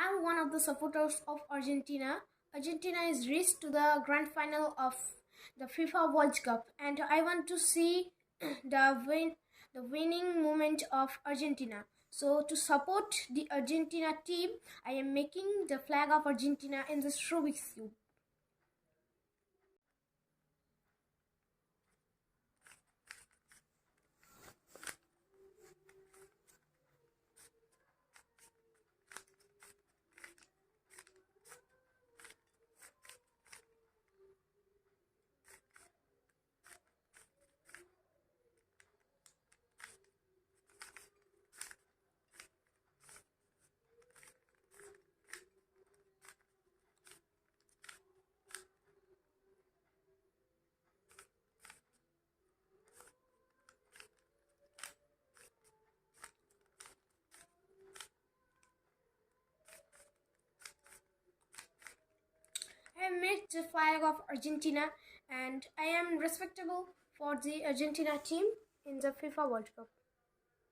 I'm one of the supporters of Argentina. Argentina is reached to the grand final of the FIFA World Cup, and I want to see the winning moment of Argentina. So to support the Argentina team, I am making the flag of Argentina in this Rubik's cube. I made the flag of Argentina, and I am respectable for the Argentina team in the FIFA World Cup.